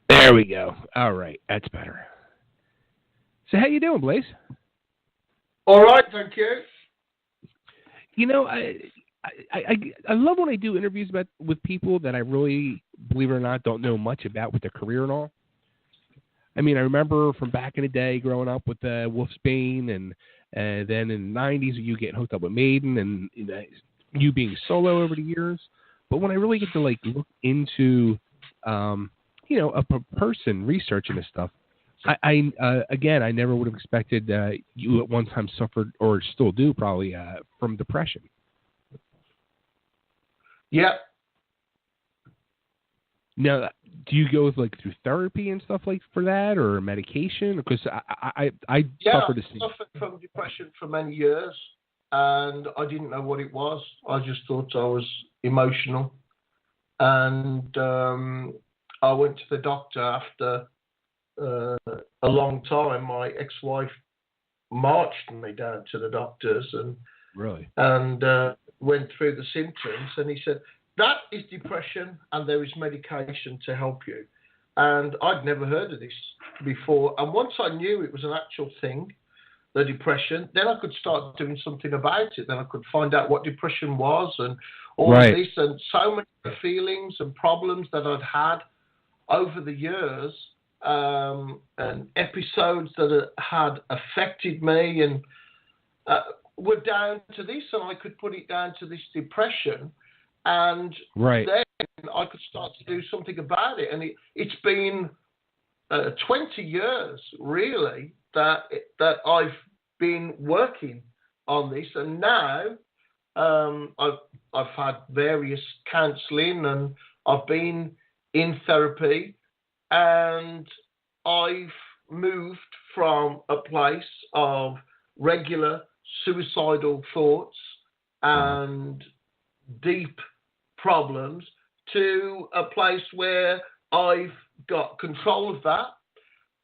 There we go. All right, that's better. So how you doing, Blaze? All right, thank you. You know, I love when I do interviews with people that I really, believe it or not, don't know much about with their career and all. I mean, I remember from back in the day growing up with Wolfsbane, and then in the '90s you getting hooked up with Maiden, and you being solo over the years. But when I really get to like look into, a person researching this stuff, again, I never would have expected you at one time suffered or still do probably from depression. Yeah, Now, do you go like through therapy and stuff like for that, or medication? Because I yeah. suffered the I same. suffered from depression for many years, and I didn't know what it was. I just thought I was emotional, and I went to the doctor after a long time. My ex-wife marched me down to the doctors Really? and went through the symptoms, and he said, that is depression, and there is medication to help you. And I'd never heard of this before. And once I knew it was an actual thing, the depression, then I could start doing something about it. Then I could find out what depression was and all of this, and so many feelings and problems that I'd had over the years, and episodes that had affected me, and were down to this, and I could put it down to this depression, and then I could start to do something about it. And it's been 20 years, really, that I've been working on this, and now I've had various counselling, and I've been in therapy, and I've moved from a place of regular suicidal thoughts and deep problems to a place where I've got control of that,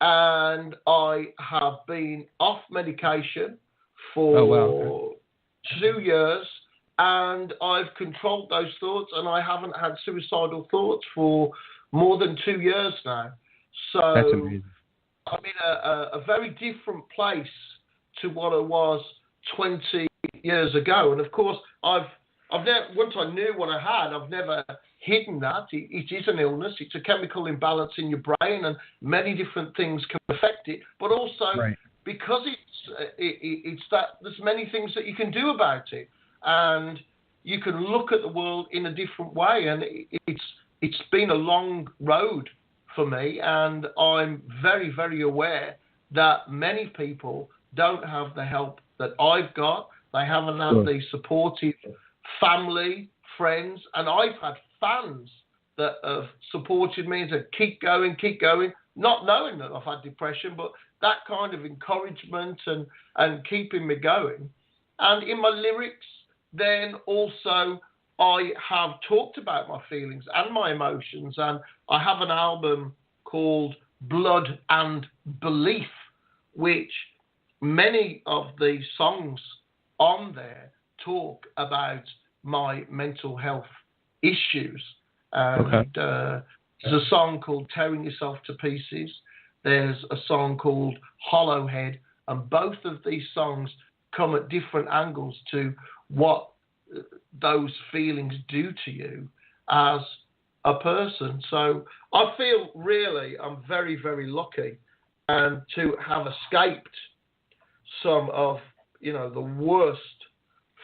and I have been off medication for 2 years, and I've controlled those thoughts, and I haven't had suicidal thoughts for more than 2 years now. So That's amazing. I'm in a very different place to what I was 20 years ago. And of course, I've never, once I knew what I had, I've never hidden that. It is an illness. It's a chemical imbalance in your brain, and many different things can affect it. But also, because it's that there's many things that you can do about it, and you can look at the world in a different way. And it's been a long road for me, and I'm very, very aware that many people don't have the help that I've got. They haven't had the supportive family, friends, and I've had fans that have supported me and said, keep going, not knowing that I've had depression, but that kind of encouragement and keeping me going. And in my lyrics, then also I have talked about my feelings and my emotions, and I have an album called Blood and Belief, which many of the songs on there talk about my mental health issues. And there's a song called Tearing Yourself to Pieces. There's a song called Hollow Head. And both of these songs come at different angles to what those feelings do to you as a person. So I feel really I'm very, very lucky to have escaped some of, the worst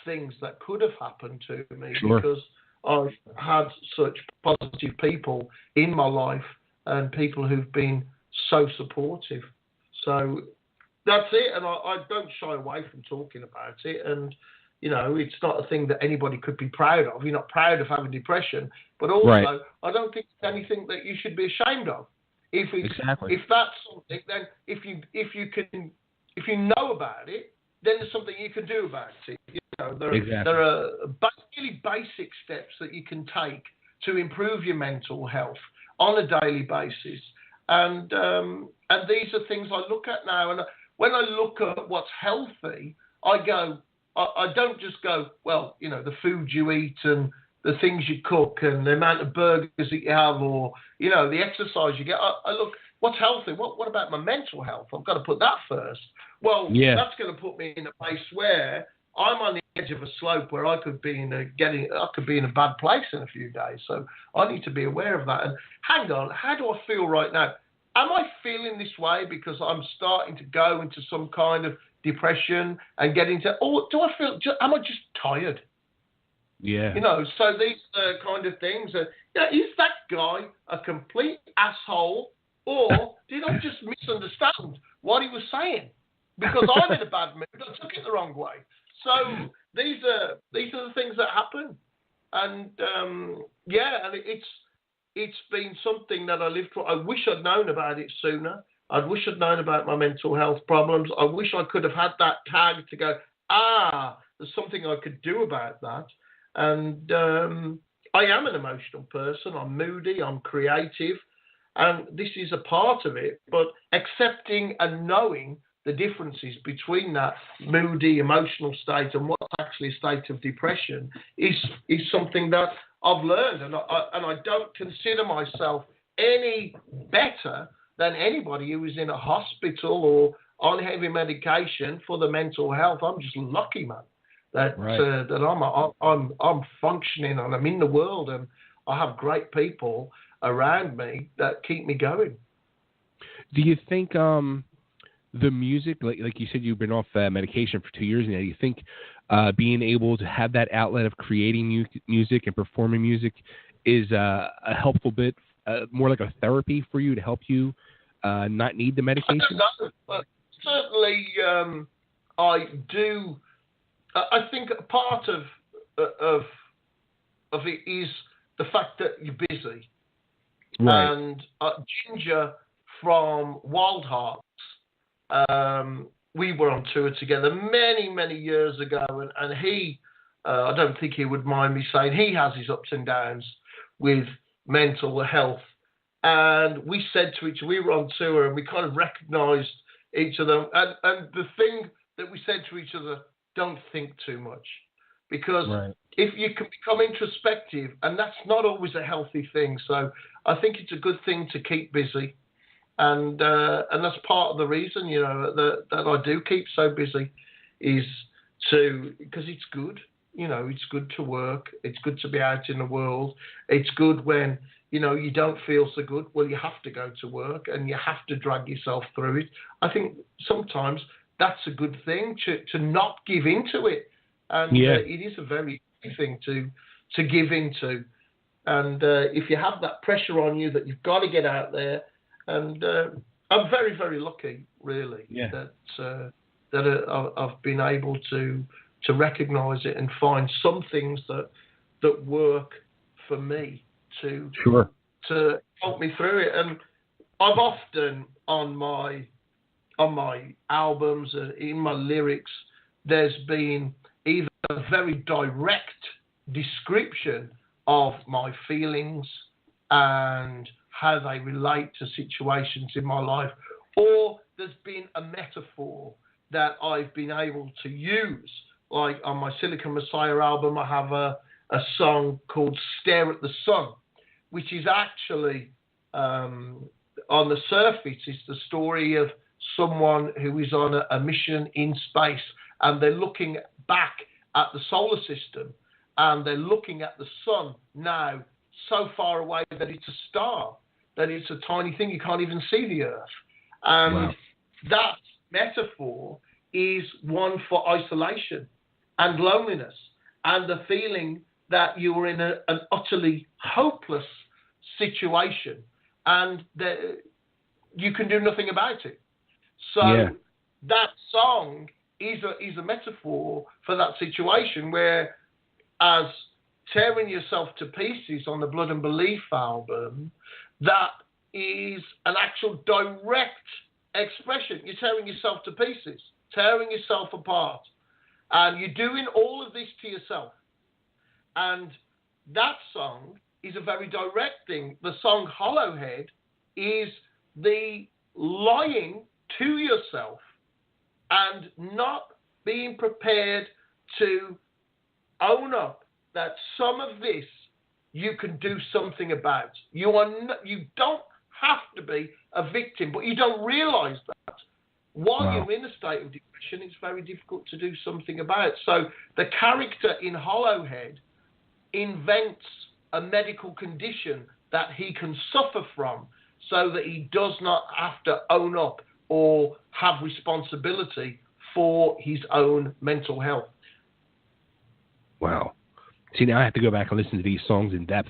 things that could have happened to me, because I've had such positive people in my life and people who've been so supportive. So that's it, and I don't shy away from talking about it. And it's not a thing that anybody could be proud of. You're not proud of having depression, but also I don't think it's anything that you should be ashamed of. If that's something, then if you know about it, then there's something you can do about it. There are really basic steps that you can take to improve your mental health on a daily basis, and these are things I look at now. And when I look at what's healthy, I don't just go, well, the food you eat and the things you cook and the amount of burgers that you have, or the exercise you get. I look, what's healthy? What about my mental health? I've got to put that first. Well, that's going to put me in a place where I'm on the edge of a slope where I could be in a bad place in a few days. So I need to be aware of that. And hang on, how do I feel right now? Am I feeling this way because I'm starting to go into some kind of depression and get into, or do I feel? Am I just tired? Yeah. So these kind of things. Is that guy a complete asshole, or did I just misunderstand what he was saying? Because I'm in a bad mood. I took it the wrong way. So these are the things that happen, and and it's been something that I lived through. I wish I'd known about it sooner. I wish I'd known about my mental health problems. I wish I could have had that tag to go, there's something I could do about that. And I am an emotional person. I'm moody. I'm creative. And this is a part of it. But accepting and knowing the differences between that moody, emotional state and what's actually a state of depression is something that I've learned. And I don't consider myself any better than anybody who is in a hospital or on heavy medication for the mental health. I'm just lucky, man. That I'm functioning and I'm in the world and I have great people around me that keep me going. Do you think the music, like you said, you've been off medication for 2 years now? Do you think being able to have that outlet of creating music and performing music is a helpful bit, more like a therapy for you to help you not need the medication? I don't know, but certainly I do. I think a part of it is the fact that you're busy. Right. And Ginger from Wildhearts, we were on tour together many years ago, and he, I don't think he would mind me saying, he has his ups and downs with mental health. And we said to each other, we were on tour and we kind of recognised each other. And the thing that we said to each other, don't think too much, because if you can become introspective, and that's not always a healthy thing. So I think it's a good thing to keep busy, and that's part of the reason that I do keep so busy is because it's good. It's good to work. It's good to be out in the world. It's good when you don't feel so good. Well, you have to go to work and you have to drag yourself through it. I think sometimes that's a good thing to not give into it, and it is a very good thing to give into. And if you have that pressure on you that you've got to get out there, and I'm very, very lucky, really, that I've been able to recognise it and find some things that work for me to help me through it. And I've often on my albums and in my lyrics, there's been either a very direct description of my feelings and how they relate to situations in my life, or there's been a metaphor that I've been able to use. Like on my Silicon Messiah album, I have a song called Stare at the Sun, which is actually, on the surface, is the story of someone who is on a mission in space, and they're looking back at the solar system, and they're looking at the sun now so far away that it's a star, that it's a tiny thing, you can't even see the Earth. And that metaphor is one for isolation and loneliness and the feeling that you are in an utterly hopeless situation and that you can do nothing about it. So that song is a metaphor for that situation, where as tearing yourself to pieces on the Blood and Belief album, that is an actual direct expression. You're tearing yourself to pieces, tearing yourself apart, and you're doing all of this to yourself. And that song is a very direct thing. The song Hollowhead is the lying to yourself and not being prepared to own up that some of this you can do something about. You don't have to be a victim, but you don't realise that. While you're in a state of depression, it's very difficult to do something about. So the character in Hollowhead invents a medical condition that he can suffer from so that he does not have to own up or have responsibility for his own mental health. Wow. See, now I have to go back and listen to these songs in depth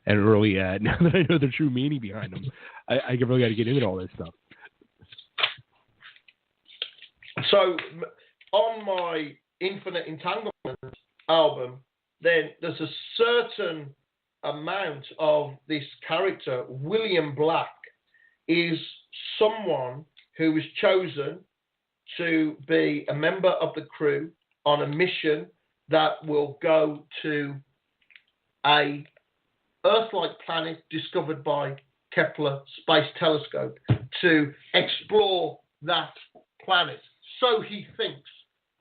and really, now that I know the true meaning behind them, I really got to get into all this stuff. So on my Infinite Entanglement album, then there's a certain amount of this character. William Black is someone who was chosen to be a member of the crew on a mission that will go to a Earth-like planet discovered by Kepler Space Telescope to explore that planet. So he thinks.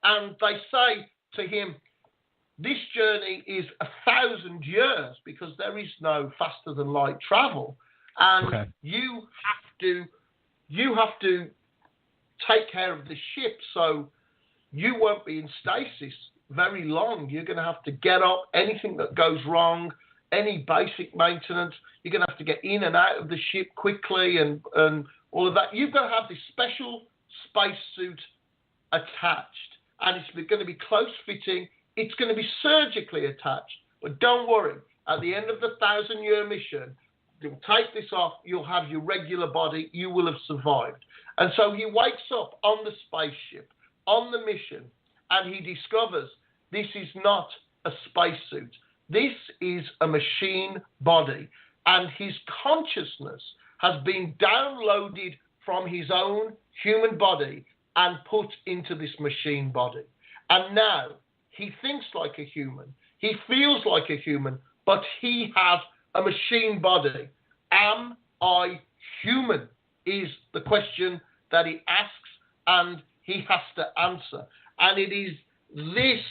And they say to him, this journey is 1,000 years because there is no faster than light travel. And you have to take care of the ship, so you won't be in stasis very long. You're going to have to get up. Anything that goes wrong, any basic maintenance, you're going to have to get in and out of the ship quickly and all of that. You've got to have this special spacesuit attached, and it's going to be close-fitting. It's going to be surgically attached. But don't worry, at the end of the 1,000-year mission, you'll take this off, you'll have your regular body, you will have survived. And so he wakes up on the spaceship, on the mission, and he discovers this is not a spacesuit. This is a machine body, and his consciousness has been downloaded from his own human body and put into this machine body. And now he thinks like a human, he feels like a human, but he has a machine body. Am I human? Is the question that he asks, and he has to answer. And it is this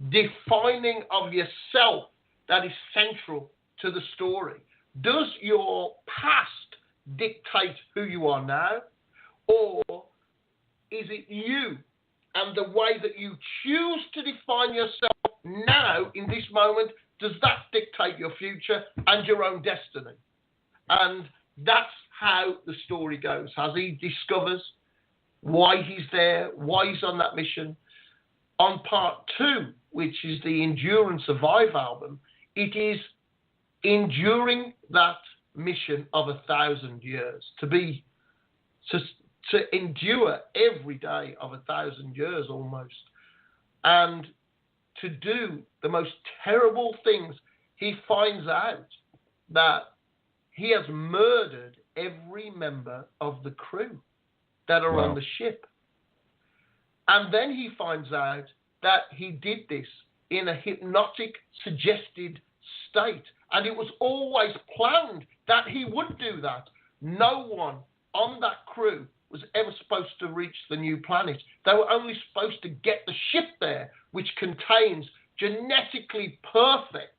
defining of yourself that is central to the story. Does your past dictate who you are now? Or is it you and the way that you choose to define yourself now in this moment? Does that dictate your future and your own destiny? And that's how the story goes, as he discovers why he's there, why he's on that mission. On part 2, which is the Endure and Survive album, it is enduring that mission of 1,000 years, to endure every day of 1,000 years almost, and to do the most terrible things. He finds out that he has murdered every member of the crew that are on the ship. And then he finds out that he did this in a hypnotic, suggested state. And it was always planned that he would do that. No one on that crew was ever supposed to reach the new planet. They were only supposed to get the ship there, which contains genetically perfect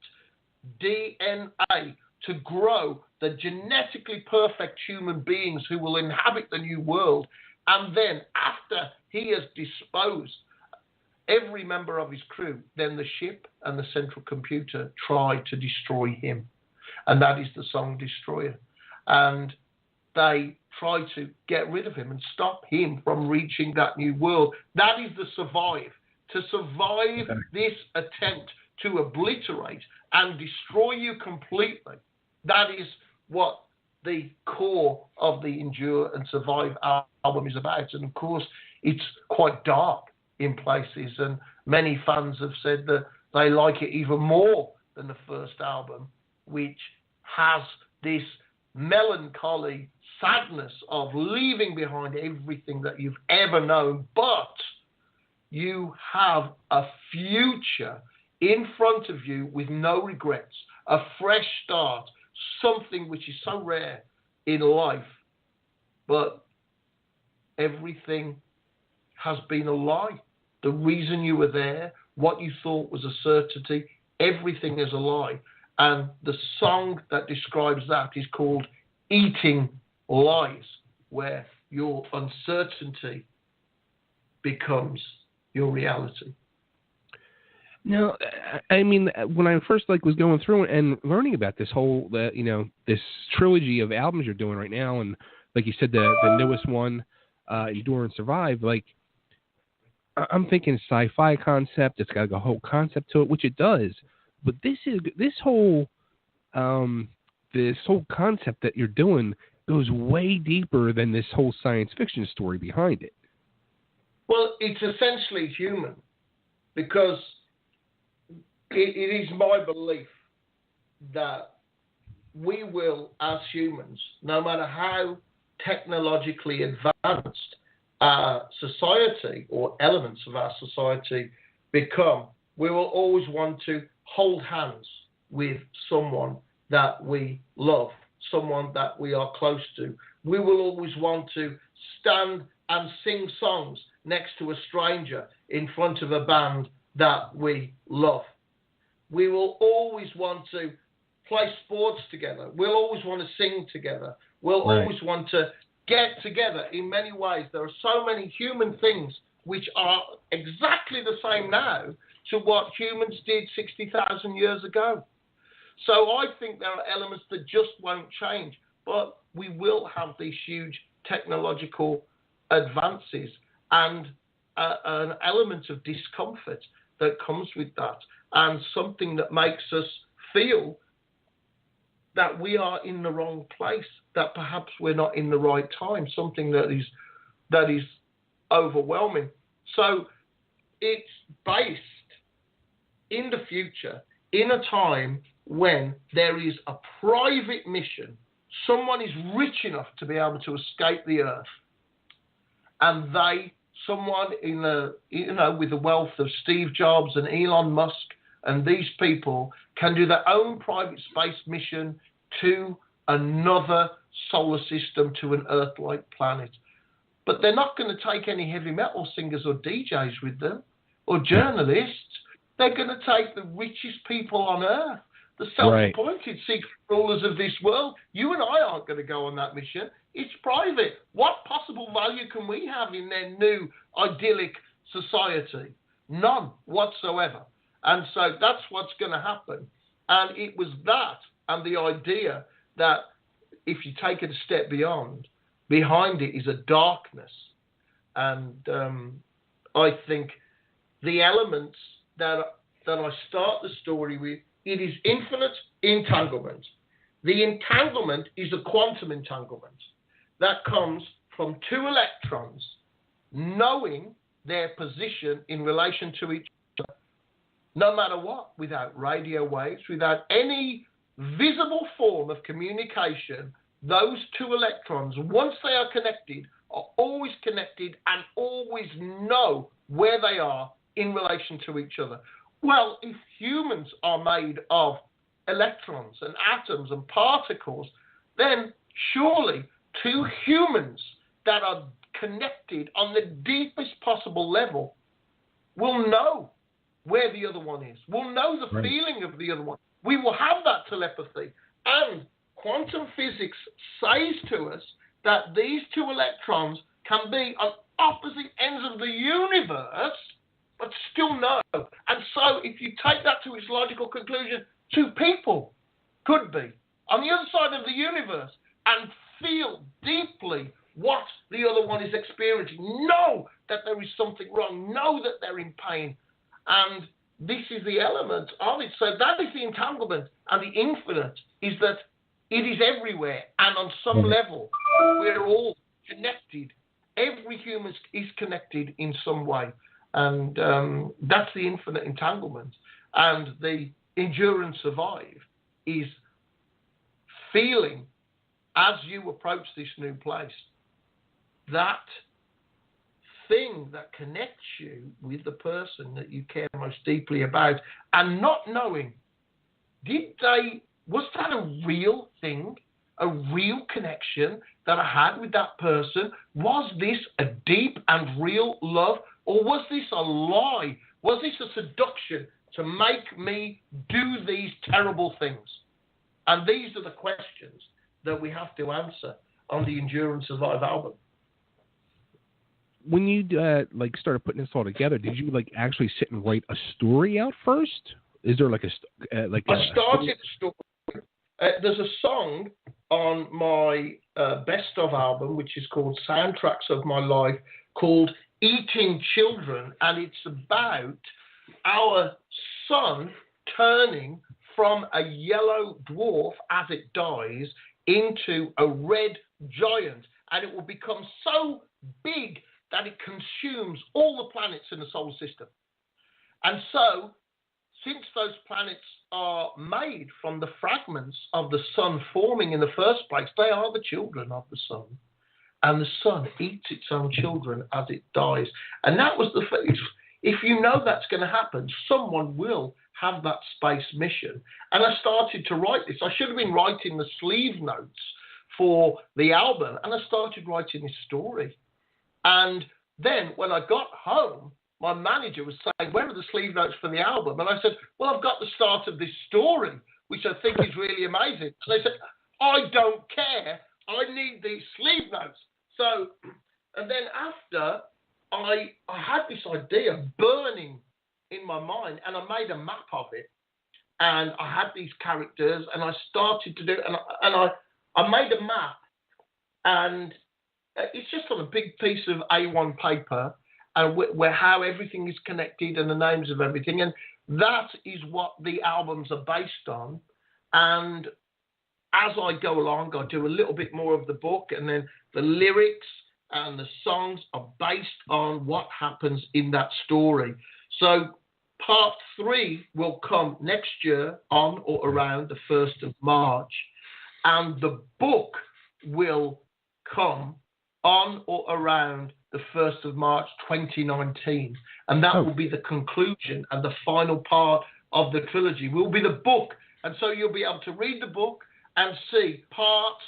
DNA to grow the genetically perfect human beings who will inhabit the new world. And then after he has disposed every member of his crew, then the ship and the central computer try to destroy him. And that is the song Destroyer. And they try to get rid of him and stop him from reaching that new world. That is the survive. To survive this attempt to obliterate and destroy you completely. That is what the core of the Endure and Survive album is about. And of course, it's quite dark in places. And many fans have said that they like it even more than the first album, which has this melancholy sadness of leaving behind everything that you've ever known. But you have a future in front of you with no regrets, a fresh start, something which is so rare in life. But everything has been a lie. The reason you were there, what you thought was a certainty, everything is a lie. And the song that describes that is called Eating Lies, where your uncertainty becomes your reality. No, I mean, when I first was going through and learning about this whole, this trilogy of albums you're doing right now, and like you said, the newest one, Endure and Survive, I'm thinking sci-fi concept. It's got a whole concept to it, which it does. But this whole concept that you're doing goes way deeper than this whole science fiction story behind it. Well, it's essentially human, because it is my belief that we will, as humans, no matter how technologically advanced our society or elements of our society become, we will always want to hold hands with someone that we love, someone that we are close to. We will always want to stand and sing songs next to a stranger in front of a band that we love. We will always want to play sports together. We'll always want to sing together. We'll always want to get together in many ways. There are so many human things which are exactly the same now to what humans did 60,000 years ago. So I think there are elements that just won't change, but we will have these huge technological advances and an element of discomfort that comes with that, and something that makes us feel that we are in the wrong place, that perhaps we're not in the right time, something that is overwhelming. So it's based in the future, in a time when there is a private mission, someone is rich enough to be able to escape the earth, and someone with the wealth of Steve Jobs and Elon Musk and these people can do their own private space mission to another solar system, to an Earth-like planet. But they're not going to take any heavy metal singers or DJs with them, or journalists. They're going to take the richest people on Earth, the self-appointed secret rulers of this world. You and I aren't going to go on that mission. It's private. What possible value can we have in their new idyllic society? None whatsoever. And so that's what's going to happen. And it was that and the idea that if you take it a step beyond, behind it is a darkness. And I think the elements that I start the story with, it is infinite entanglement. The entanglement is a quantum entanglement that comes from two electrons knowing their position in relation to each other, no matter what, without radio waves, without any visible form of communication. Those two electrons, once they are connected, are always connected and always know where they are in relation to each other. Well, if humans are made of electrons and atoms and particles, then surely two humans that are connected on the deepest possible level will know where the other one is, will know the feeling of the other one. We will have that telepathy. And quantum physics says to us that these two electrons can be on opposite ends of the universe, but still know. And so if you take that to its logical conclusion, two people could be on the other side of the universe and feel deeply what the other one is experiencing, know that there is something wrong, know that they're in pain. And this is the element of it. So that is the entanglement. And the infinite is that it is everywhere. And on some level, we're all connected. Every human is connected in some way. And that's the infinite entanglement. And the endure and survive is feeling, as you approach this new place, that thing that connects you with the person that you care most deeply about, and not knowing, was that a real thing, a real connection that I had with that person? Was this a deep and real love, or was this a lie? Was this a seduction to make me do these terrible things? And these are the questions that we have to answer on the Endure and Survive album. When you started putting this all together, did you actually sit and write a story out first? Is there I started a story. There's a song on my Best Of album, which is called Soundtracks of My Life, called Eating Children, and it's about our sun turning from a yellow dwarf as it dies into a red giant, and it will become so big that it consumes all the planets in the solar system. And so, since those planets are made from the fragments of the sun forming in the first place, they are the children of the sun. And the sun eats its own children as it dies. And that was the phase. If you know that's going to happen, someone will have that space mission. And I started to write this. I should have been writing the sleeve notes for the album, and I started writing this story. And then when I got home, my manager was saying, where are the sleeve notes for the album? And I said, well, I've got the start of this story, which I think is really amazing. And they said, I don't care. I need these sleeve notes. So, and then after, I had this idea burning in my mind, and I made a map of it. And I had these characters, and I started to do it, and I made a map, and it's just on a big piece of A1 paper, and where how everything is connected and the names of everything, and that is what the albums are based on. And as I go along, I do a little bit more of the book, and then the lyrics and the songs are based on what happens in that story. So part 3 will come next year on or around the 1st of March, and the book will come on or around the 1st of March 2019, and that will be the conclusion and the final part of the trilogy. Will be the book, and so you'll be able to read the book and see parts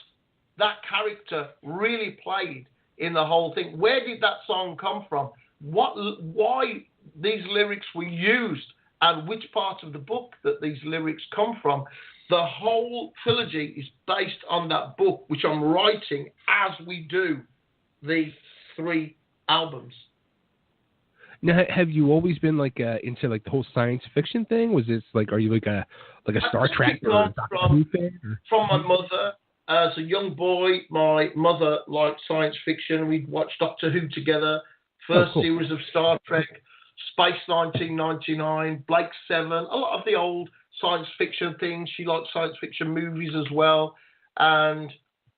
that character really played in the whole thing. Where did that song come from? Why these lyrics were used, and which part of the book that these lyrics come from. The whole trilogy is based on that book, which I'm writing as we do the 3 albums. Now, have you always been into the whole science fiction thing? Was this are you like a Star Trek or Doctor Who fan? From my mother. As a young boy, my mother liked science fiction. We'd watch Doctor Who together. First series of Star Trek, Space 1999, Blake 7, a lot of the old science fiction things. She liked science fiction movies as well. And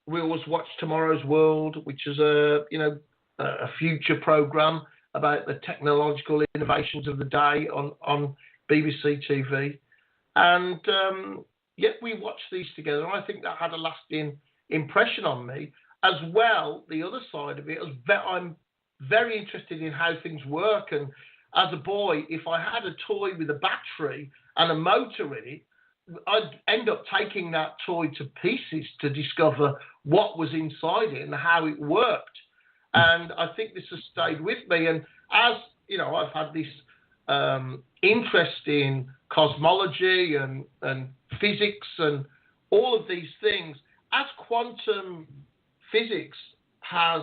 we always watched Tomorrow's World, which is a future program about the technological innovations of the day on BBC TV. And yet we watched these together, and I think that had a lasting impression on me. As well, the other side of it, I'm very interested in how things work. And as a boy, if I had a toy with a battery and a motor in it, I'd end up taking that toy to pieces to discover what was inside it and how it worked. And I think this has stayed with me. And as you know, I've had this interest in cosmology and physics and all of these things. As quantum physics has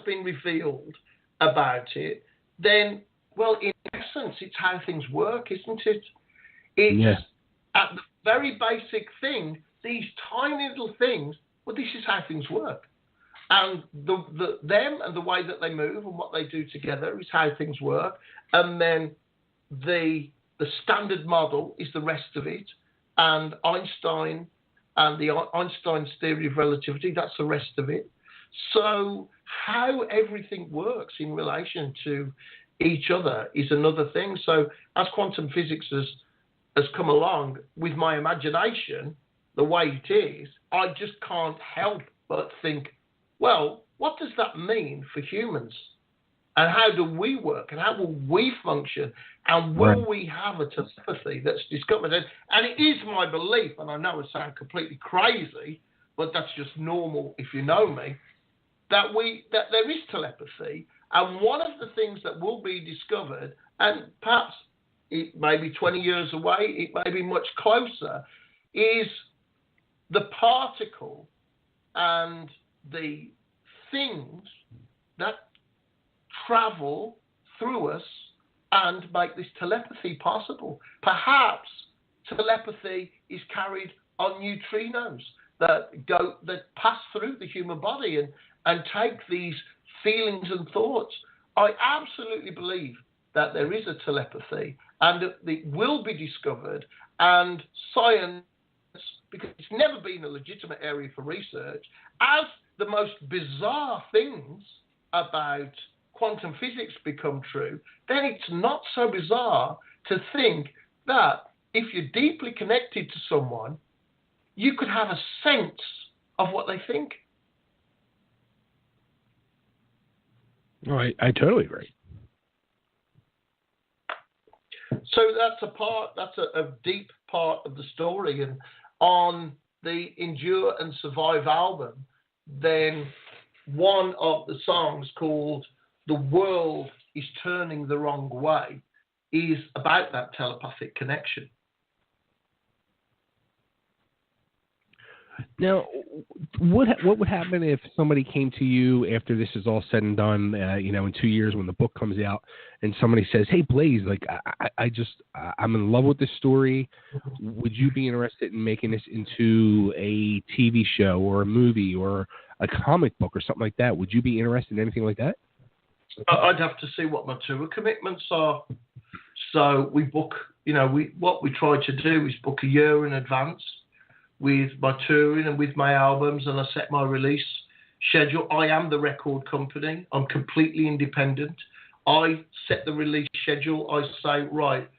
been revealed about it, then, well, in essence, it's how things work, isn't it? It's at the very basic thing, these tiny little things, well, this is how things work. And them and the way that they move and what they do together is how things work. And then the standard model is the rest of it. And Einstein and Einstein's theory of relativity, that's the rest of it. So how everything works in relation to each other is another thing. So as quantum physics has come along with my imagination, the way it is, I just can't help but think, well, what does that mean for humans? And how do we work? And how will we function? And will we have a telepathy that's discovered? And it is my belief, and I know it sounds completely crazy, but that's just normal if you know me, that there is telepathy. And one of the things that will be discovered, and perhaps it may be 20 years away, it may be much closer, is the particle and the things that travel through us and make this telepathy possible. Perhaps telepathy is carried on neutrinos that pass through the human body and take these feelings and thoughts. I absolutely believe that there is a telepathy and that it will be discovered, and science, because it's never been a legitimate area for research, as the most bizarre things about quantum physics become true, then it's not so bizarre to think that if you're deeply connected to someone, you could have a sense of what they think. Oh, I totally agree. So that's a deep part of the story. And on the Endure and Survive album, then one of the songs called The World is Turning the Wrong Way is about that telepathic connection. Now, what would happen if somebody came to you after this is all said and done, in 2 years when the book comes out, and somebody says, "Hey, Blaze, like I'm in love with this story. Would you be interested in making this into a TV show or a movie or a comic book or something like that? Would you be interested in anything like that?" I'd have to see what my tour commitments are. So we book, what we try to do is book a year in advance with my touring and with my albums, and I set my release schedule. I am the record company. I'm completely independent. I set the release schedule. I say, right,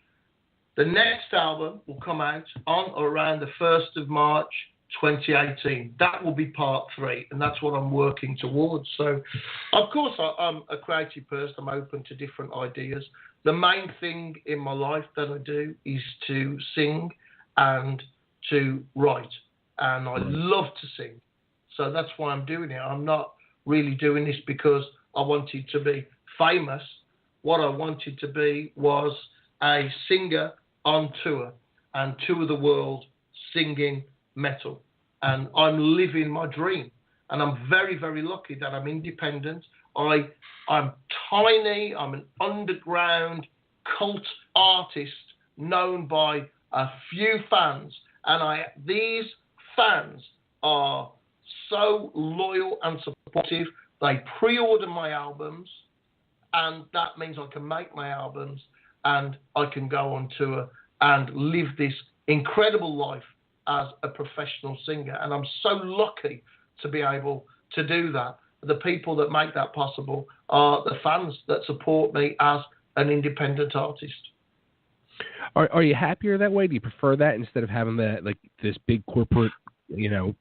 the next album will come out on or around the 1st of March 2018. That will be part 3, and that's what I'm working towards. So, of course, I'm a creative person. I'm open to different ideas. The main thing in my life that I do is to sing and to write, and I love to sing. So that's why I'm doing it. I'm not really doing this because I wanted to be famous. What I wanted to be was a singer on tour and tour the world singing metal. And I'm living my dream. And I'm very, very lucky that I'm independent. I'm tiny. I'm an underground cult artist known by a few fans. And these fans are so loyal and supportive. They pre-order my albums, and that means I can make my albums and I can go on tour and live this incredible life as a professional singer. And I'm so lucky to be able to do that. The people that make that possible are the fans that support me as an independent artist. Are you happier that way? Do you prefer that instead of having this big corporate,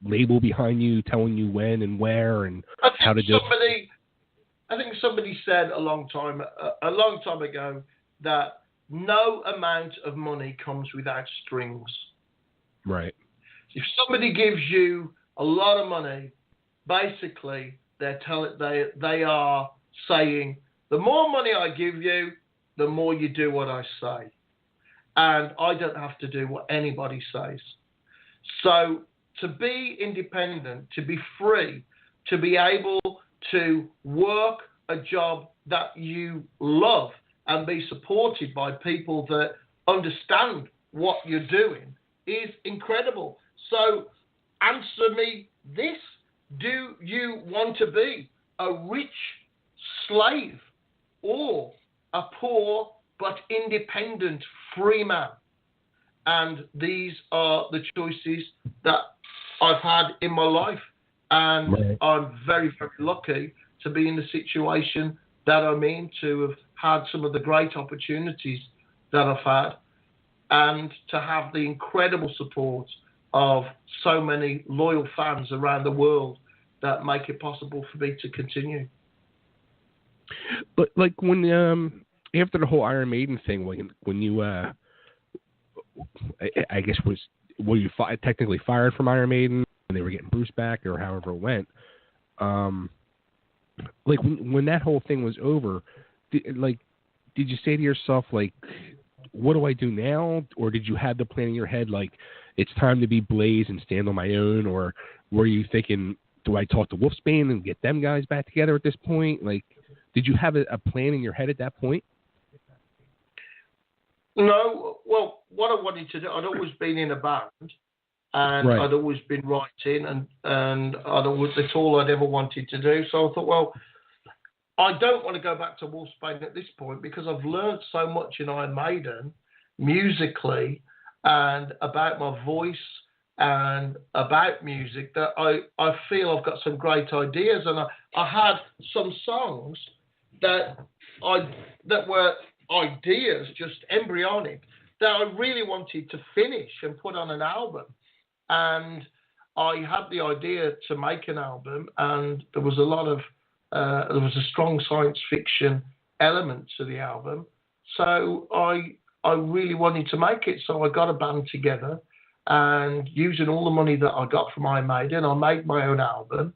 label behind you telling you when and where and how to do it? I think somebody said a long time ago that no amount of money comes without strings. Right. If somebody gives you a lot of money, basically they are saying, the more money I give you, the more you do what I say. And I don't have to do what anybody says. So to be independent, to be free, to be able to work a job that you love and be supported by people that understand what you're doing is incredible. So answer me this. Do you want to be a rich slave or a poor but independent free man? And these are the choices that I've had in my life. And right. I'm very, very lucky to be in the situation that I'm in, to have had some of the great opportunities that I've had, and to have the incredible support of so many loyal fans around the world that make it possible for me to continue. But like when after the whole Iron Maiden thing, when you I guess were you technically fired from Iron Maiden and they were getting Bruce back or however it went, like when that whole thing was over, did you say to yourself, like, what do I do now? Or did you have the plan in your head, like, it's time to be Blaze and stand on my own? Or were you thinking, do I talk to Wolfsbane and get them guys back together at this point? Like, did you have a plan in your head at that point? No. Well, what I wanted to do, I'd always been in a band, and Right. I'd always been writing, and that's all I'd ever wanted to do. So I thought, well, I don't want to go back to Wolfsbane at this point because I've learned so much in Iron Maiden, musically, and about my voice and about music, that I feel I've got some great ideas, and I had some songs that were ideas, just embryonic, that I really wanted to finish and put on an album. And I had the idea to make an album, and there was a strong science fiction element to the album. So I really wanted to make it. So I got a band together, and using all the money that I got from Iron Maiden, I made my own album.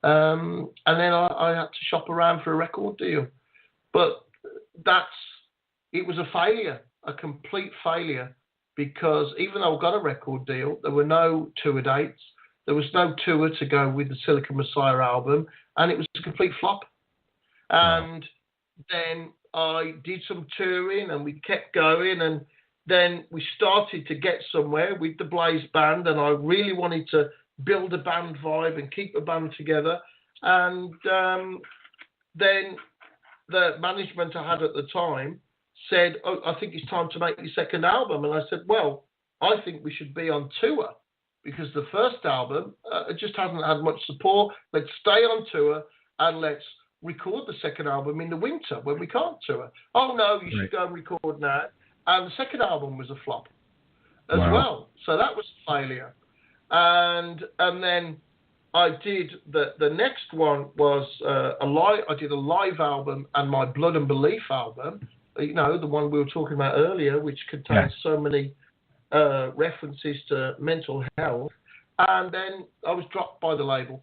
And then I had to shop around for a record deal. But it was a failure, a complete failure, because even though I got a record deal, there were no tour dates. There was no tour to go with the Silicon Messiah album, and it was a complete flop. And then I did some touring, and we kept going, and then we started to get somewhere with the Blaze band, and I really wanted to build a band vibe and keep a band together. And then the management I had at the time said, "Oh, I think it's time to make your second album." And I said, "Well, I think we should be on tour, because the first album it just hasn't had much support. Let's stay on tour and let's record the second album in the winter when we can't tour." "Oh no, you should go and record now." And the second album was a flop as well. So that was a failure. And then I did the next one was I did a live album and my Blood and Belief album, you know, the one we were talking about earlier, which contains so many references to mental health. And then I was dropped by the label,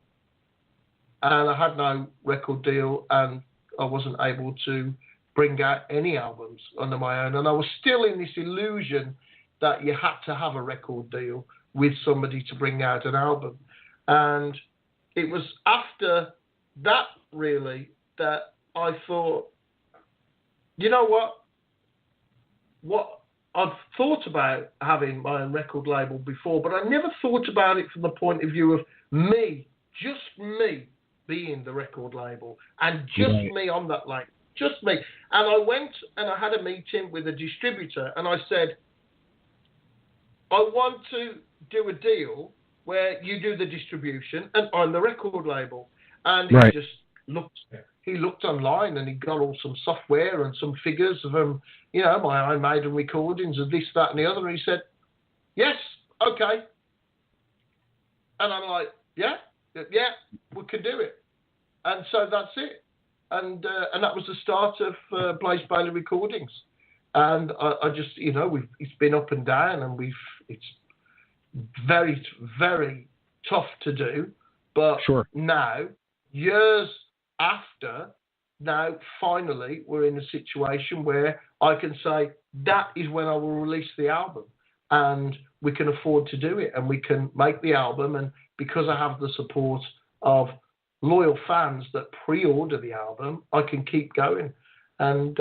and I had no record deal, and I wasn't able to bring out any albums under my own. And I was still in this illusion that you had to have a record deal with somebody to bring out an album. And it was after that, really, that I thought, you know what? I've thought about having my own record label before, but I never thought about it from the point of view of me, just me being the record label, and just me on that label, just me. And I went and I had a meeting with a distributor, and I said, I want to do a deal where you do the distribution and I'm the record label. And he just looked online, and he got all some software and some figures of you know, my Iron Maiden recordings of this, that, and the other. And he said, yes, okay. And I'm like, yeah, we can do it. And so that's it. And that was the start of Blaze Bayley Recordings. And I just, you know, it's been up and down, and it's very, very tough to do. But now, years after, now finally we're in a situation where I can say that is when I will release the album, and we can afford to do it, and we can make the album. And because I have the support of loyal fans that pre-order the album, I can keep going. And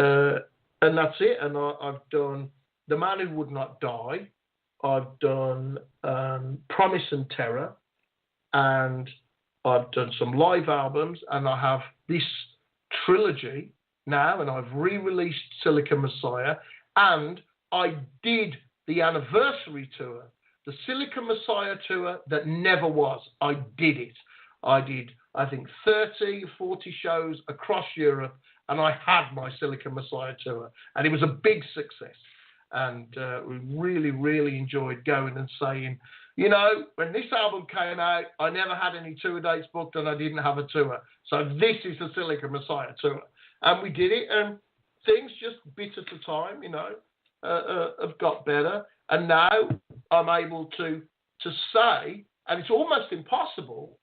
that's it. And I've done The Man Who Would Not Die. I've done Promise and Terror, and I've done some live albums, and I have this trilogy now, and I've re-released Silicon Messiah, and I did the anniversary tour, the Silicon Messiah tour that never was. I did it. I did, I think, 30, 40 shows across Europe, and I had my Silicon Messiah tour, and it was a big success. And we really, really enjoyed going and saying, you know, when this album came out, I never had any tour dates booked, and I didn't have a tour. So this is the Silicon Messiah tour. And we did it, and things just bit at a time, you know, have got better. And now I'm able to say, and it's almost impossible,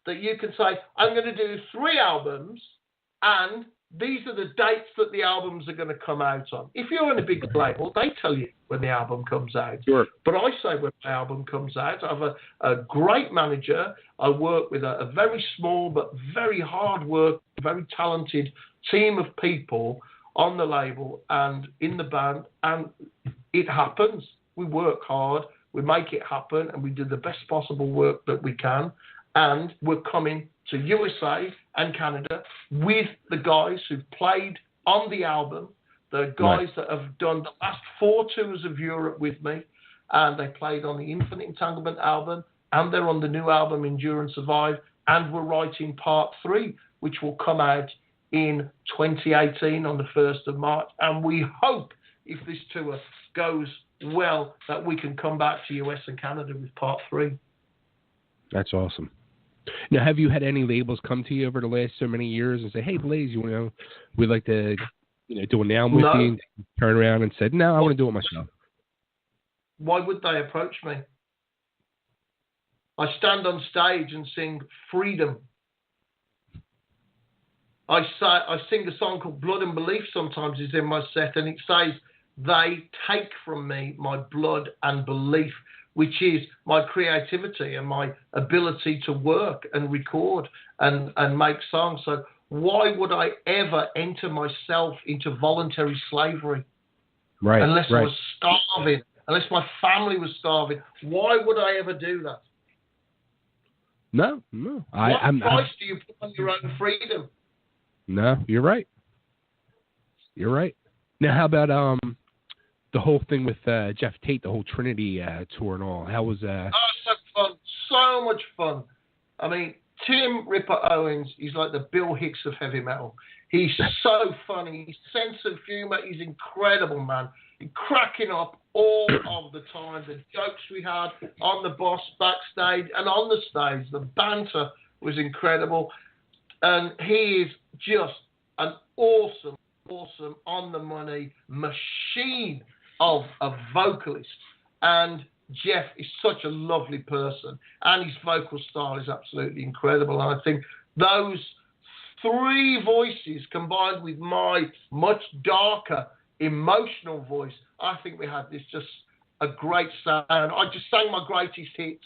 that you can say, I'm going to do 3 albums and these are the dates that the albums are going to come out on. If you're in a big label, they tell you when the album comes out. Sure. But I say when the album comes out. I have a great manager. I work with a very small but very hard work, very talented team of people on the label and in the band, and it happens. We work hard, we make it happen, and we do the best possible work that we can. And we're coming to USA and Canada with the guys who've played on the album, the guys that have done the last 4 tours of Europe with me, and they played on the Infinite Entanglement album, and they're on the new album Endure and Survive, and we're writing part 3, which will come out in 2018 on the 1st of March. And we hope, if this tour goes well, that we can come back to US and Canada with part 3. That's awesome. Now, have you had any labels come to you over the last so many years and say, "Hey, Blaze, we'd like to, do an album with you"? And turn around and said, "No, I want to do it myself." Why would they approach me? I stand on stage and sing freedom. I sing a song called Blood and Belief sometimes is in my set, and it says, "They take from me my blood and belief," which is my creativity and my ability to work and record and make songs. So why would I ever enter myself into voluntary slavery? Right. Unless I was starving, unless my family was starving. Why would I ever do that? No. What price do you put on your own freedom? No, you're right. You're right. Now, how about the whole thing with Jeff Tate, the whole Trinity tour and all? How was that? Oh, so fun. So much fun. I mean, Tim Ripper Owens is like the Bill Hicks of heavy metal. He's so funny. His sense of humor is incredible, man. He's cracking up all of the time. The jokes we had on the bus, backstage, and on the stage. The banter was incredible. And he is just an awesome, on-the-money machine of a vocalist. And Jeff is such a lovely person, and his vocal style is absolutely incredible. And I think those 3 voices combined with my much darker emotional voice, I think we had this just a great sound. I just sang my greatest hits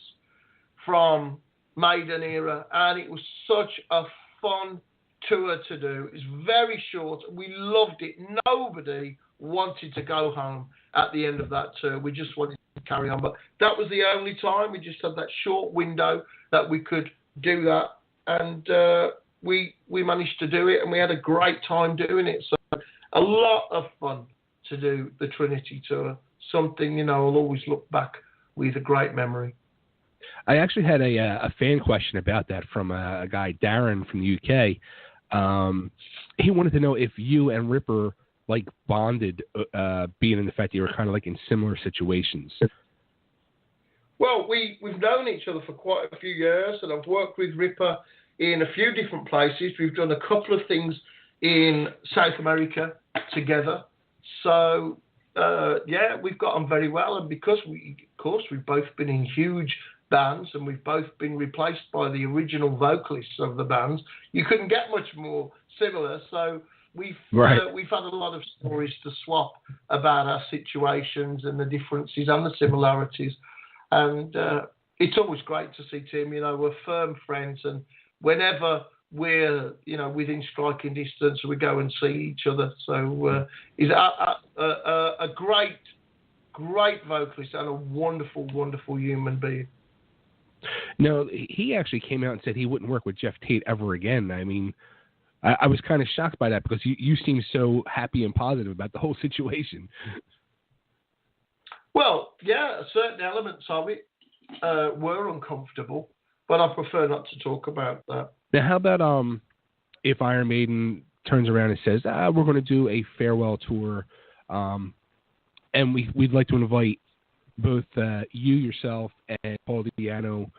from Maiden era, and it was such a fun tour to do. It's very short. We loved it. Nobody wanted to go home at the end of that tour. We just wanted to carry on. But that was the only time. We just had that short window that we could do that. And we managed to do it, and we had a great time doing it. So a lot of fun to do the Trinity tour. Something, I'll always look back with a great memory. I actually had a fan question about that from a guy, Darren, from the UK. He wanted to know if you and Ripper bonded, being in the fact that you were kind of in similar situations. Well, we've known each other for quite a few years, and I've worked with Ripper in a few different places. We've done a couple of things in South America together. So, we've got on very well, and because we've both been in huge bands, and we've both been replaced by the original vocalists of the bands, you couldn't get much more similar. So we've had a lot of stories to swap about our situations and the differences and the similarities. And it's always great to see Tim. We're firm friends, and whenever we're within striking distance, we go and see each other. So he's a great vocalist and a wonderful, wonderful human being. No, he actually came out and said he wouldn't work with Jeff Tate ever again. I mean, I was kind of shocked by that because you seem so happy and positive about the whole situation. Well, yeah, certain elements of it were uncomfortable, but I prefer not to talk about that. Now, how about if Iron Maiden turns around and says, we're going to do a farewell tour, and we'd like to invite both you, yourself, and Paul Diano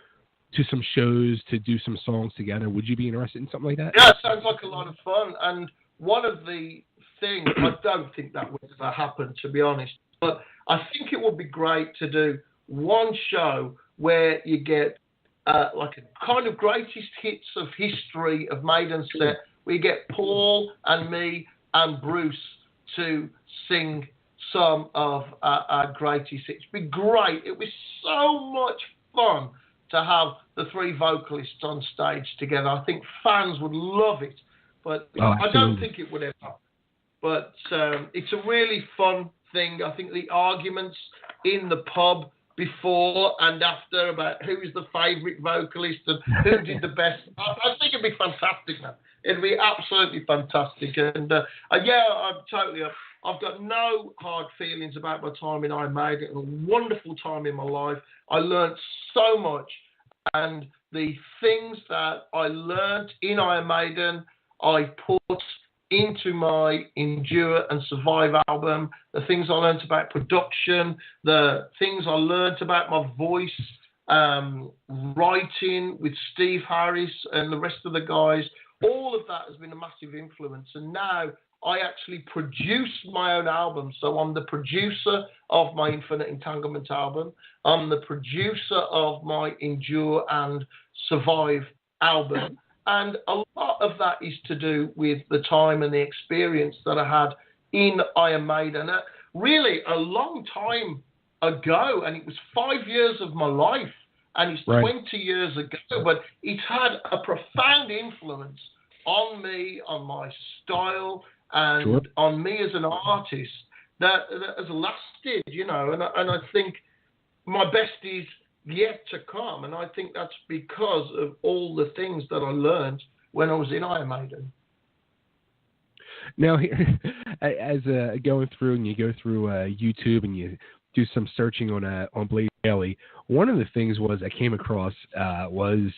to some shows to do some songs together. Would you be interested in something like that? Yeah, it sounds like a lot of fun. And one of the things, I don't think that would ever happen, to be honest, but I think it would be great to do one show where you get a kind of greatest hits of history of Maiden set we get Paul and me and Bruce to sing some of our greatest hits. It'd be great. It was so much fun to have the three vocalists on stage together. I think fans would love it, but I don't think it would ever. But it's a really fun thing. I think the arguments in the pub before and after about who is the favourite vocalist and who did the best, I think it'd be fantastic, man. It'd be absolutely fantastic. And I've got no hard feelings about my time in Iron Maiden. A wonderful time in my life. I learned so much, and the things that I learned in Iron Maiden, I put into my Endure and Survive album. The things I learned about production, the things I learned about my voice, writing with Steve Harris and the rest of the guys. All of that has been a massive influence. And now I actually produce my own album. So I'm the producer of my Infinite Entanglement album. I'm the producer of my Endure and Survive album. And a lot of that is to do with the time and the experience that I had in Iron Maiden. Really a long time ago, and it was 5 years of my life, and it's 20 years ago, but it's had a profound influence on me, on my style, and on me as an artist that has lasted, and I think my best is yet to come, and I think that's because of all the things that I learned when I was in Iron Maiden. Now, as going through and you go through YouTube and you do some searching on Bayley, one of the things I came across was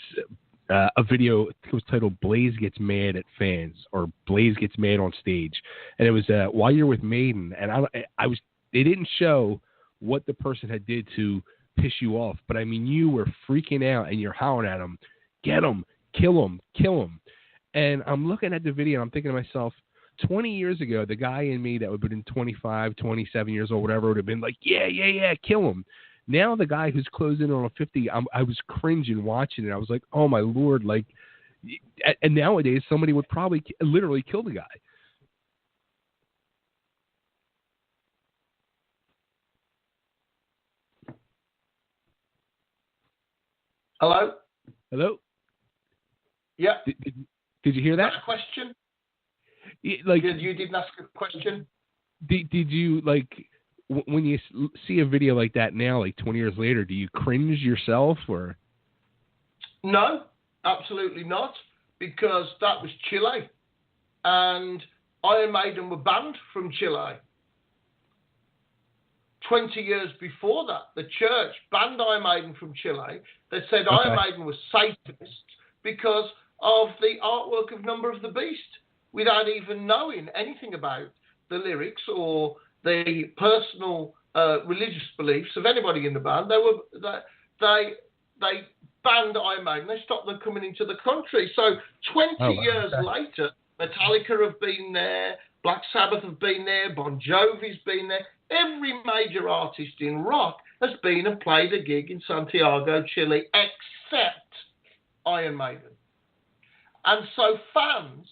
a video. It was titled "Blaze Gets Mad at Fans" or "Blaze Gets Mad on Stage," and it was while you're with Maiden, and they didn't show what the person had did to piss you off, but I mean, you were freaking out and you're hollering at him, "Get him, kill him, kill him." And I'm looking at the video and I'm thinking to myself, 20 years ago, the guy in me that would have been 25, 27 years old, whatever, would have been like, yeah, kill him. Now the guy who's closing in on 50, I was cringing watching it. I was like, oh my Lord, like, and nowadays somebody would probably literally kill the guy. Hello? Yeah. Did you hear that? That's a question? Like, you didn't ask a question? Did you, like, when you see a video like that now, like 20 years later, do you cringe yourself or? No, absolutely not, because that was Chile, and Iron Maiden were banned from Chile. 20 years before that, the church banned Iron Maiden from Chile. They said Iron Maiden was Satanist because of the artwork of Number of the Beast, without even knowing anything about the lyrics or the personal religious beliefs of anybody in the band. They banned Iron Maiden. They stopped them coming into the country. So 20 years later, Metallica have been there, Black Sabbath have been there, Bon Jovi's been there. Every major artist in rock has been and played a gig in Santiago, Chile, except Iron Maiden. And so fans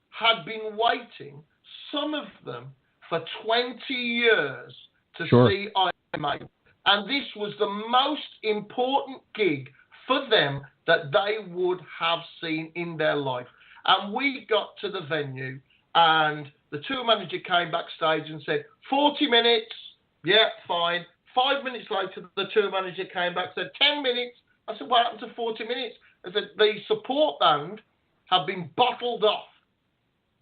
had been waiting, some of them, for 20 years to see Iron Maiden. And this was the most important gig for them that they would have seen in their life. And we got to the venue, and the tour manager came backstage and said, 40 minutes, yeah, fine. 5 minutes later, the tour manager came back and said, 10 minutes. I said, what happened to 40 minutes? I said, the support band have been bottled off.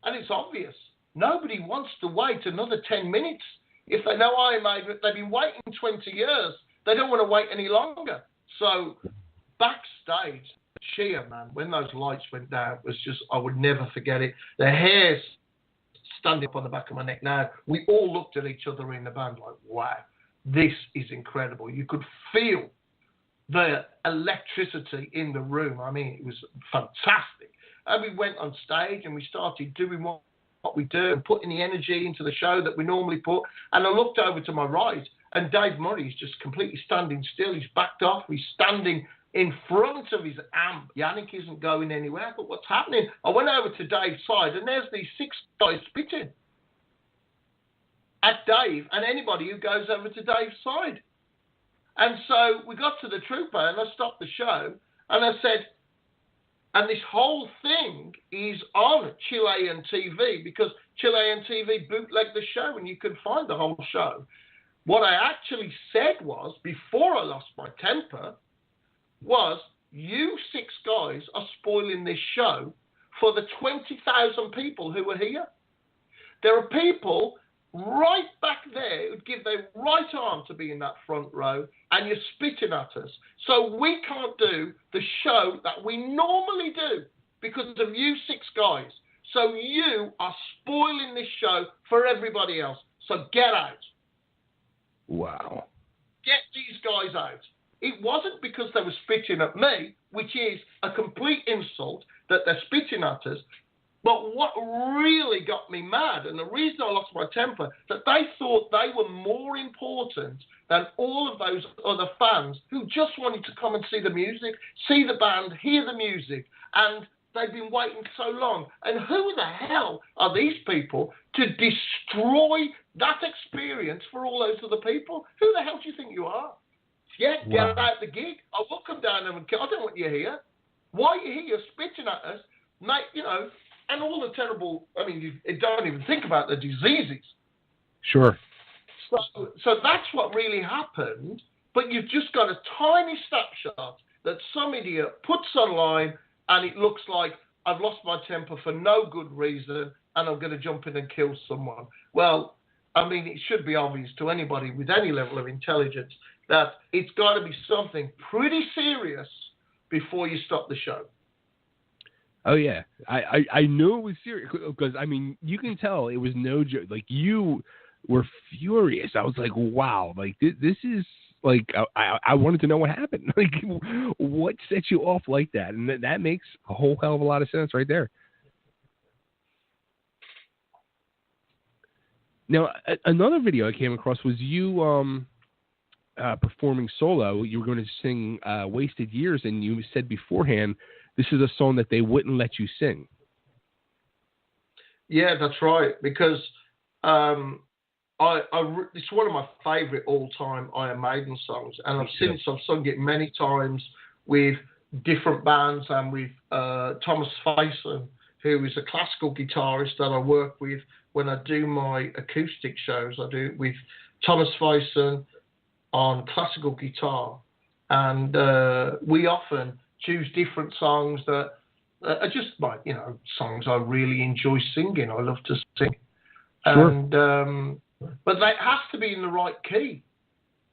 And it's obvious. Nobody wants to wait another 10 minutes. If they know Iron Maiden, they've been waiting 20 years. They don't want to wait any longer. So backstage, cheer, man, when those lights went down, was just, I would never forget it. The hair's standing up on the back of my neck now. We all looked at each other in the band like, wow, this is incredible. You could feel the electricity in the room. I mean, it was fantastic. And we went on stage and we started doing what we do and putting the energy into the show that we normally put. And I looked over to my right and Dave Murray's just completely standing still. He's backed off. He's standing in front of his amp. Yannick isn't going anywhere. I thought, what's happening? I went over to Dave's side, and there's these 6 guys spitting at Dave and anybody who goes over to Dave's side. And so we got to the trooper, and I stopped the show, and I said, and this whole thing is on Chilean TV, because Chilean TV bootlegged the show, and you can find the whole show. What I actually said was, before I lost my temper, was, you 6 guys are spoiling this show for the 20,000 people who are here. There are people right back there who'd give their right arm to be in that front row, and you're spitting at us. So we can't do the show that we normally do because of you 6 guys. So you are spoiling this show for everybody else. So get out. Wow. Get these guys out. It wasn't because they were spitting at me, which is a complete insult that they're spitting at us. But what really got me mad, and the reason I lost my temper, that they thought they were more important than all of those other fans who just wanted to come and see the music, see the band, hear the music, and they've been waiting so long. And who the hell are these people to destroy that experience for all those other people? Who the hell do you think you are? Yeah, get out the gig. I will come down and kill. I don't want you here. Why are you here? You're spitting at us, mate, you know, and all the terrible, I mean, you don't even think about the diseases. Sure. So that's what really happened, but you've just got a tiny snapshot that some idiot puts online, and it looks like I've lost my temper for no good reason, and I'm going to jump in and kill someone. Well, I mean, it should be obvious to anybody with any level of intelligence that it's got to be something pretty serious before you stop the show. Oh, yeah. I knew it was serious because, I mean, you can tell it was no joke. Like, you were furious. I was like, wow, like, this is, like, I wanted to know what happened. Like, what sets you off like that? And that makes a whole hell of a lot of sense right there. Now, another video I came across was you performing solo. You were going to sing Wasted Years, and you said beforehand, this is a song that they wouldn't let you sing. Yeah, that's right. Because it's one of my favourite all-time Iron Maiden songs, and I've sung it many times with different bands and with Thomas Faison, who is a classical guitarist that I work with when I do my acoustic shows. I do it with Thomas Faison on classical guitar, and we often choose different songs that are just like, you know, songs I really enjoy singing. I love to sing. Sure. And but that has to be in the right key.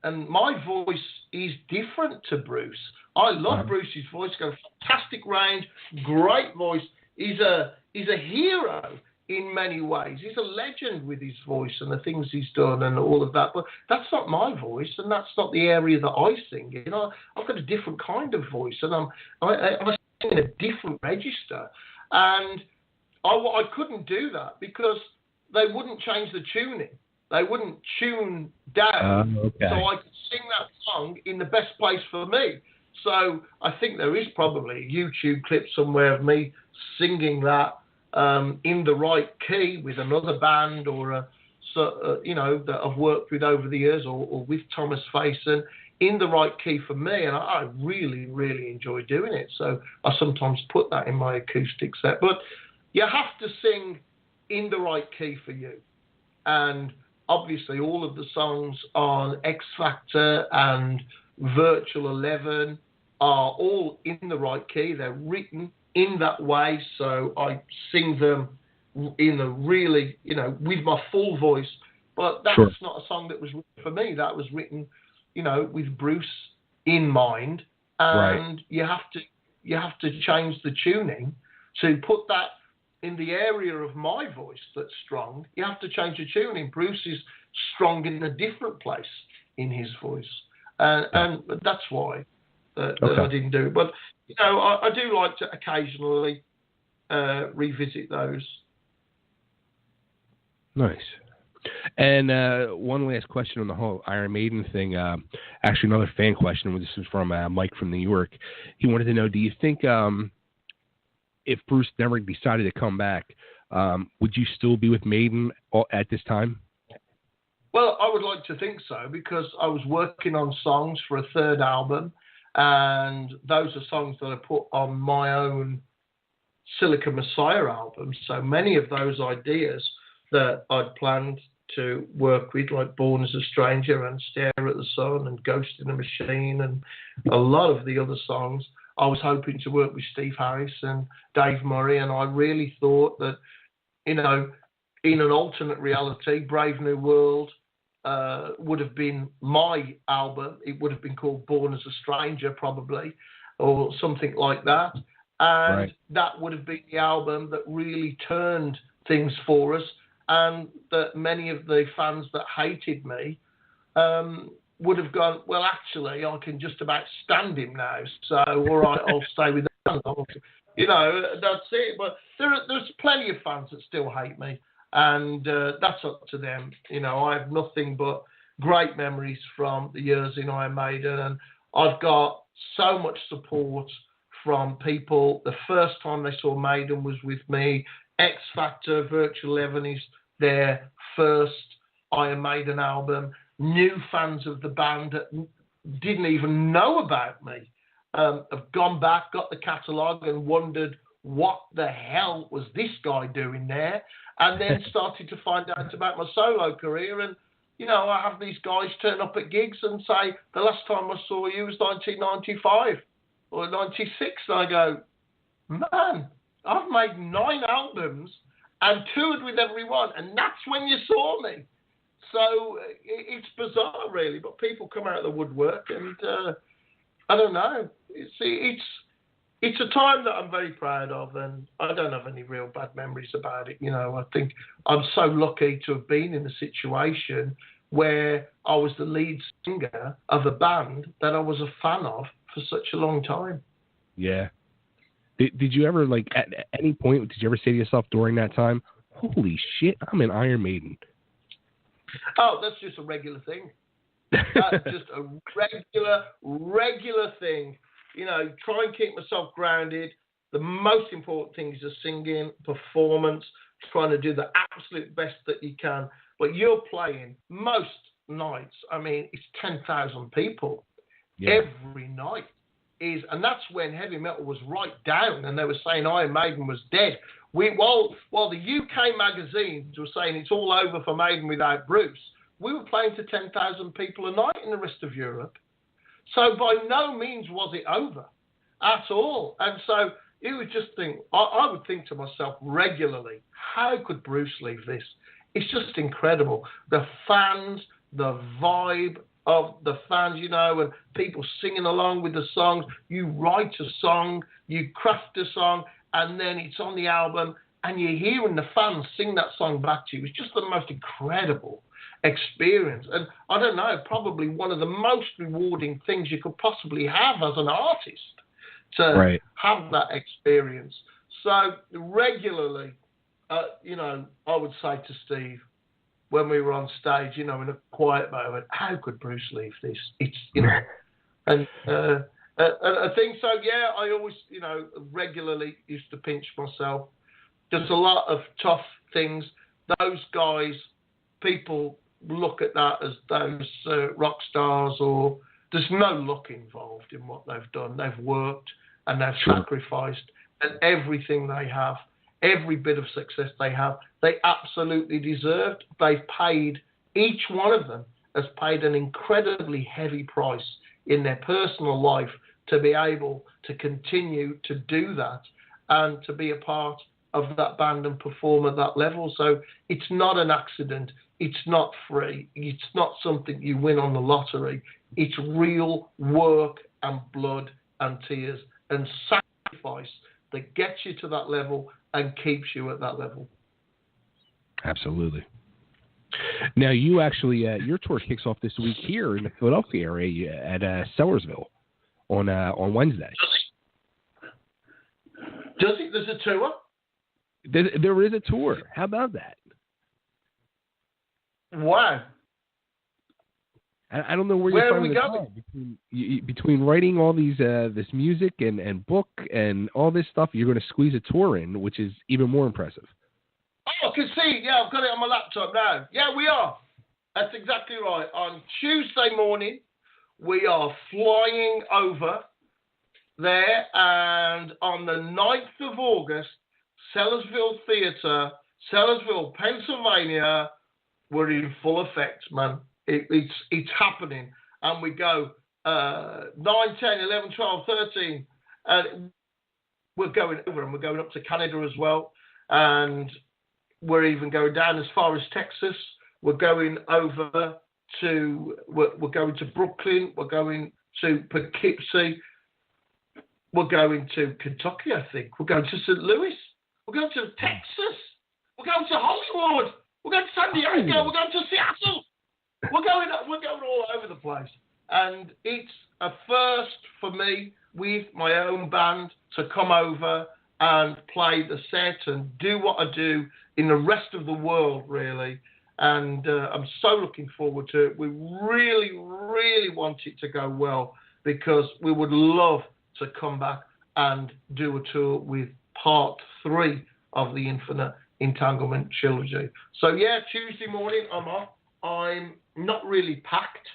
And my voice is different to Bruce. I love Bruce's voice. Got a fantastic range, great voice. He's a hero in many ways. He's a legend with his voice and the things he's done and all of that. But that's not my voice, and that's not the area that I sing. You know, I've got a different kind of voice, and I'm singing a different register. And I couldn't do that because they wouldn't change the tuning. They wouldn't tune down, so I could sing that song in the best place for me. So I think there is probably a YouTube clip somewhere of me singing that in the right key with another band or you know, that I've worked with over the years, or with Thomas Faison, in the right key for me, and I really, really enjoy doing it. So I sometimes put that in my acoustic set. But you have to sing in the right key for you. And obviously all of the songs on X Factor and Virtual 11 are all in the right key. They're written in that way, so I sing them in a really, you know, with my full voice. But that's not a song that was written for me. That was written, you know, with Bruce in mind. And you have to change the tuning to put that in the area of my voice that's strong. You have to change the tuning. Bruce is strong in a different place in his voice, and that's why that I didn't do it. But you know, I do like to occasionally revisit those. Nice, And one last question on the whole Iron Maiden thing. Actually, another fan question. This is from Mike from New York. He wanted to know, do you think if Bruce never decided to come back, would you still be with Maiden at this time? Well, I would like to think so, because I was working on songs for a third album, and those are songs that I put on my own Silica Messiah album. So many of those ideas that I'd planned to work with, like Born as a Stranger and Stare at the Sun and Ghost in a Machine and a lot of the other songs, I was hoping to work with Steve Harris and Dave Murray, and I really thought that, in an alternate reality, Brave New World would have been my album. It would have been called Born as a Stranger, probably, or something like that. And that would have been the album that really turned things for us, and that many of the fans that hated me would have gone, well, actually, I can just about stand him now. So, all right, I'll stay with them. That's it. But there's plenty of fans that still hate me, and that's up to them. I have nothing but great memories from the years in Iron Maiden, and I've got so much support from people. The first time they saw Maiden was with me. X Factor, Virtual Eleven is their first Iron Maiden album. New fans of the band that didn't even know about me have gone back, got the catalogue, and wondered what the hell was this guy doing there, and then started to find out about my solo career. And I have these guys turn up at gigs and say, the last time I saw you was 1995 or 96, and I go, man, I've made 9 albums and toured with everyone, and that's when you saw me. So it's bizarre, really, but people come out of the woodwork, and I don't know. It's a time that I'm very proud of, and I don't have any real bad memories about it. I think I'm so lucky to have been in a situation where I was the lead singer of a band that I was a fan of for such a long time. Yeah. Did you ever, at any point, did you ever say to yourself during that time, holy shit, I'm an Iron Maiden? Oh, that's just a regular thing. That's just a regular thing. Try and keep myself grounded. The most important thing is the singing, performance, trying to do the absolute best that you can. But you're playing most nights. I mean, it's 10,000 people every night. And that's when heavy metal was right down, and they were saying Iron Maiden was dead. While the UK magazines were saying it's all over for Maiden without Bruce, we were playing to 10,000 people a night in the rest of Europe. So by no means was it over at all. And so you would just think, I would think to myself regularly, how could Bruce leave this? It's just incredible. The fans, the vibe of the fans, and people singing along with the songs. You write a song, you craft a song, and then it's on the album, and you're hearing the fans sing that song back to you. It's just the most incredible experience. And I don't know, probably one of the most rewarding things you could possibly have as an artist, to have that experience. So regularly, I would say to Steve, when we were on stage, in a quiet moment, how could Bruce leave this? It's, and I think so. Yeah, I always, regularly used to pinch myself. There's a lot of tough things. Those guys, people look at that as those rock stars, or there's no luck involved in what they've done. They've worked and they've sacrificed, and everything they have, every bit of success they have, they absolutely deserved. They've paid, each one of them has paid an incredibly heavy price in their personal life to be able to continue to do that and to be a part of that band and perform at that level. So it's not an accident. It's not free. It's not something you win on the lottery. It's real work and blood and tears and sacrifice that gets you to that level and keeps you at that level. Absolutely. Now, you actually, your tour kicks off this week here in the Philadelphia area at Sellersville on Wednesday. Does it? There's a tour? There is a tour. How about that? Wow. I don't know where Where you're are we finding the time between writing all these this music and book and all this stuff. You're going to squeeze a tour in, which is even more impressive. Oh, I can see. Yeah, I've got it on my laptop now. Yeah, we are. That's exactly right. On Tuesday morning, we are flying over there, and on the 9th of August, Sellersville Theatre, Sellersville, Pennsylvania, we're in full effect, man. It's happening. And we go 9, 10, 11, 12, 13. And we're going over, and we're going up to Canada as well. And we're even going down as far as Texas. We're going over to, we're going to Brooklyn. We're going to Poughkeepsie. We're going to Kentucky, I think. We're going to St. Louis. We're going to Texas. We're going to Hollywood. We're going to San Diego. We're going to Seattle. We're going all over the place. And it's a first for me with my own band to come over and play the set and do what I do in the rest of the world, really. And I'm so looking forward to it. We really, really want it to go well because we would love to come back and do a tour with part 3 of the Infinite Entanglement trilogy. So, yeah, Tuesday morning I'm off. I'm not really packed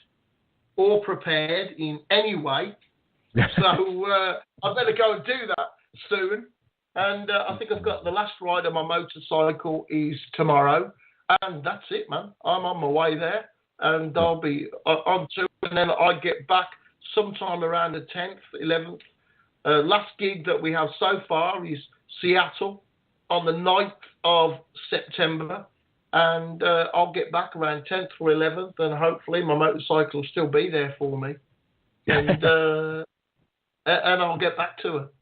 or prepared in any way. So I better go and do that soon. And I think I've got the last ride on my motorcycle is tomorrow. And that's it, man. I'm on my way there. And I'll be on tour. And then I get back sometime around the 10th, 11th. Last gig that we have so far is Seattle on the 9th of September. And I'll get back around 10th or 11th. And hopefully my motorcycle will still be there for me. And I'll get back to it.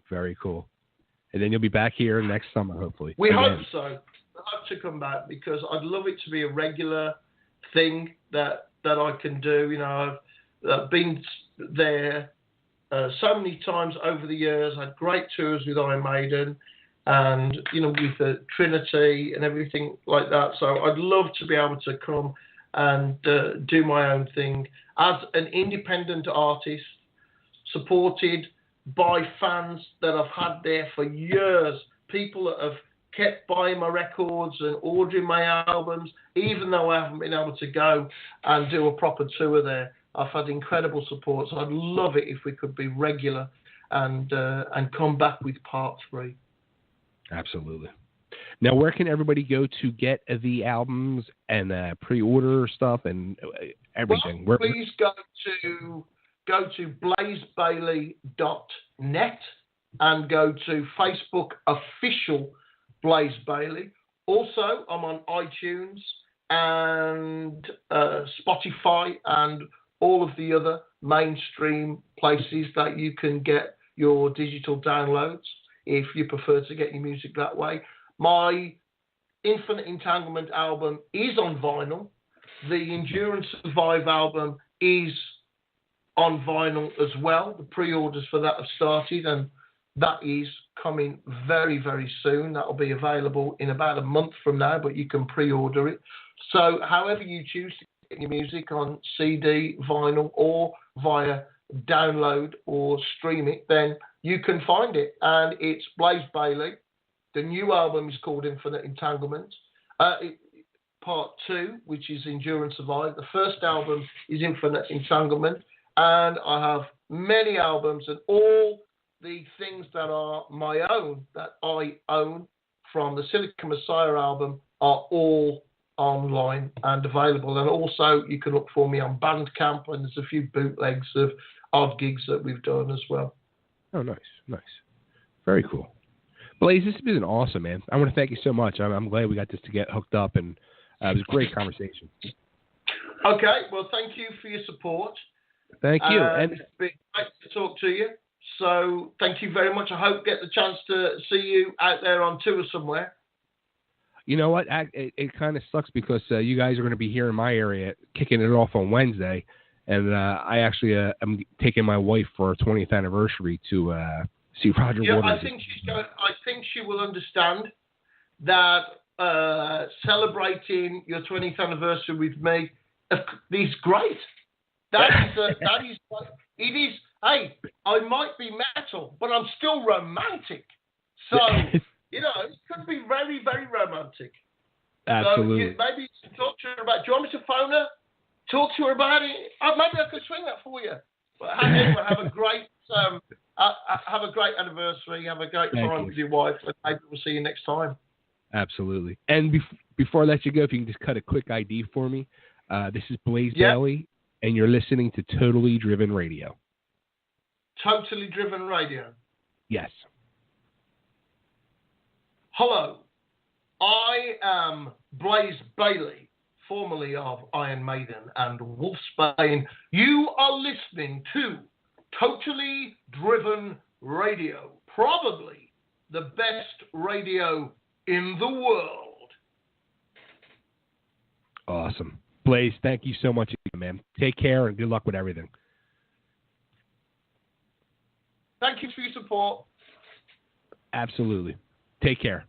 Very cool. And then you'll be back here next summer, hopefully. We hope so. I hope to come back because I'd love it to be a regular thing that I can do. You know, I've been there so many times over the years. I had great tours with Iron Maiden and, you know, with the Trinity and everything like that. So I'd love to be able to come and do my own thing as an independent artist, supported by fans that I've had there for years, people that have kept buying my records and ordering my albums, even though I haven't been able to go and do a proper tour there. I've had incredible support, so I'd love it if we could be regular and come back with part 3. Absolutely. Now, where can everybody go to get the albums and pre-order stuff and everything? Well, please go to blazebayley.net and go to Facebook official Blaze Bayley. Also, I'm on iTunes and Spotify and all of the other mainstream places that you can get your digital downloads if you prefer to get your music that way. My Infinite Entanglement album is on vinyl. The Endurance Survive album is on vinyl as well. The pre-orders for that have started, and that is coming very, very soon. That will be available in about a month from now, but you can pre-order it. So however you choose to get your music on CD, vinyl, or via download or stream it, then you can find it. And it's Blaze Bayley. The new album is called Infinite Entanglement. Part 2, which is Endurance Survive. The first album is Infinite Entanglement. And I have many albums, and all the things that are my own, that I own from the Silicon Messiah album, are all online and available. And also you can look for me on Bandcamp, and there's a few bootlegs of odd gigs that we've done as well. Oh, nice. Very cool. Blaze, this has been awesome, man. I want to thank you so much. I'm glad we got this to get hooked up, and it was a great conversation. Okay, well, thank you for your support. Thank you. And it's been great to talk to you. So thank you very much. I hope get the chance to see you out there on tour somewhere. You know what? It kind of sucks because you guys are going to be here in my area kicking it off on Wednesday. And I actually am taking my wife for our 20th anniversary to see Roger Waters. I think she will understand that celebrating your 20th anniversary with me. It's great. That is, it is. Hey, I might be metal, but I'm still romantic. So, it could be very, very romantic. Absolutely. So maybe you can talk to her about. Do you want me to phone her? Talk to her about it. Maybe I could swing that for you. But anyway, have a great anniversary. Have a great time with your wife, and maybe we'll see you next time. Absolutely. And before I let you go, if you can just cut a quick ID for me. This is Bayley, and you're listening to Totally Driven Radio. Totally Driven Radio. Yes. Hello. I am Bayley, formerly of Iron Maiden and Wolfsbane. You are listening to Totally Driven Radio, probably the best radio in the world. Awesome. Blaze, thank you so much, man. Take care and good luck with everything. Thank you for your support. Absolutely. Take care.